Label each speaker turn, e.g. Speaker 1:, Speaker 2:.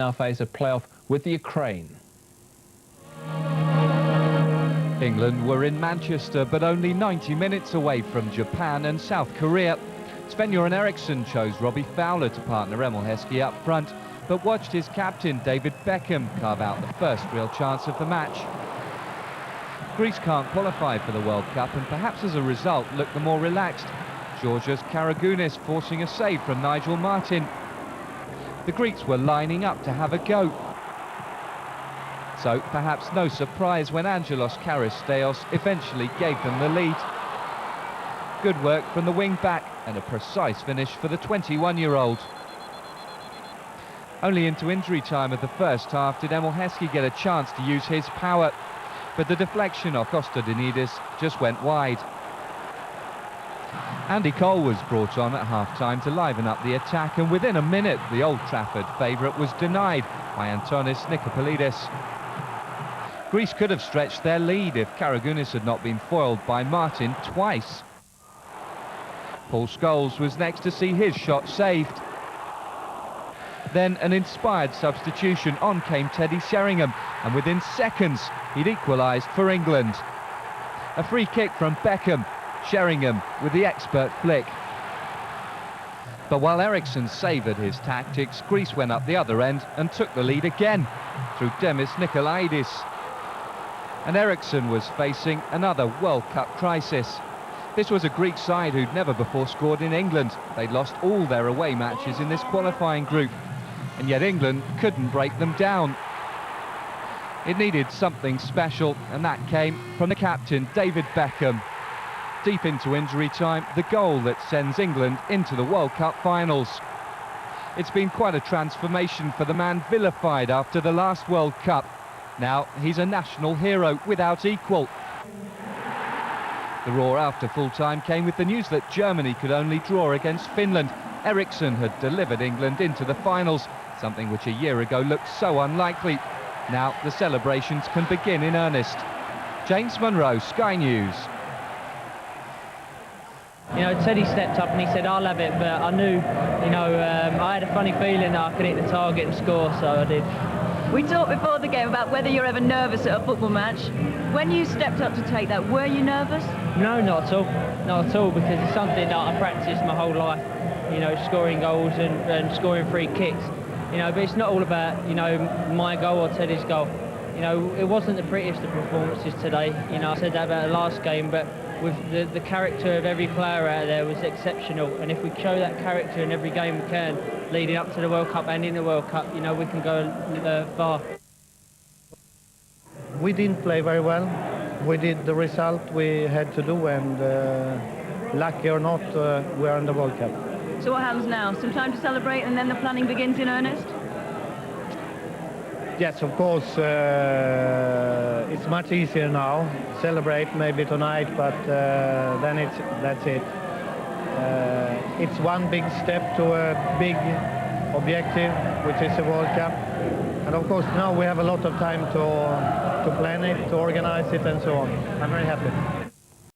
Speaker 1: Now face a playoff with the Ukraine.
Speaker 2: England were in Manchester, but only 90 minutes away from Japan and South Korea. Sven-Göran Eriksson chose Robbie Fowler to partner Emil Heskey up front, but watched his captain David Beckham carve out the first real chance of the match. Greece can't qualify for the World Cup and perhaps as a result look the more relaxed. Georgia's Karagounis forcing a save from Nigel Martin. The Greeks were lining up to have a go. So perhaps no surprise when Angelos Charisteos eventually gave them the lead. Good work from the wing-back and a precise finish for the 21-year-old. Only into injury time of the first half did Emil Heskey get a chance to use his power, but the deflection off Kostadinidis just went wide. Andy Cole was brought on at half-time to liven up the attack, and within a minute the Old Trafford favourite was denied by Antonis Nicopolidis. Greece could have stretched their lead if Karagounis had not been foiled by Martin twice. Paul Scholes was next to see his shot saved. Then an inspired substitution, on came Teddy Sheringham, and within seconds he'd equalised for England. A free kick from Beckham, Sheringham with the expert flick. But while Eriksson savoured his tactics, Greece went up the other end and took the lead again through Demis Nikolaidis. And Eriksson was facing another World Cup crisis. This was a Greek side who'd never before scored in England. They'd lost all their away matches in this qualifying group, and yet England couldn't break them down. It needed something special, and that came from the captain, David Beckham. Deep into injury time, the goal that sends England into the World Cup finals. It's been quite a transformation for the man vilified after the last World Cup. Now he's a national hero without equal. The roar after full-time came with the news that Germany could only draw against Finland. Eriksson had delivered England into the finals, something which a year ago looked so unlikely. Now the celebrations can begin in earnest. James Munro, Sky News.
Speaker 3: You know, Teddy stepped up and he said, I'll have it, but I knew, I had a funny feeling that I could hit the target and score, so I did.
Speaker 4: We talked before the game about whether you're ever nervous at a football match. When you stepped up to take that, were you nervous?
Speaker 3: No, not at all. Not at all, because it's something that I practiced my whole life, scoring goals and scoring free kicks. But it's not all about, my goal or Teddy's goal. It wasn't the prettiest of performances today. I said that about the last game, but with the character of every player out there was exceptional, and if we show that character in every game we can, leading up to the World Cup and in the World Cup, we can go far.
Speaker 5: We didn't play very well. We did the result we had to do, and lucky or not, we're in the World Cup.
Speaker 4: So what happens now? Some time to celebrate and then the planning begins in earnest?
Speaker 5: Yes, of course, it's much easier now. Celebrate maybe tonight, but then that's it. It's one big step to a big objective, which is the World Cup. And of course now we have a lot of time to plan it, to organize it and so on. I'm very happy.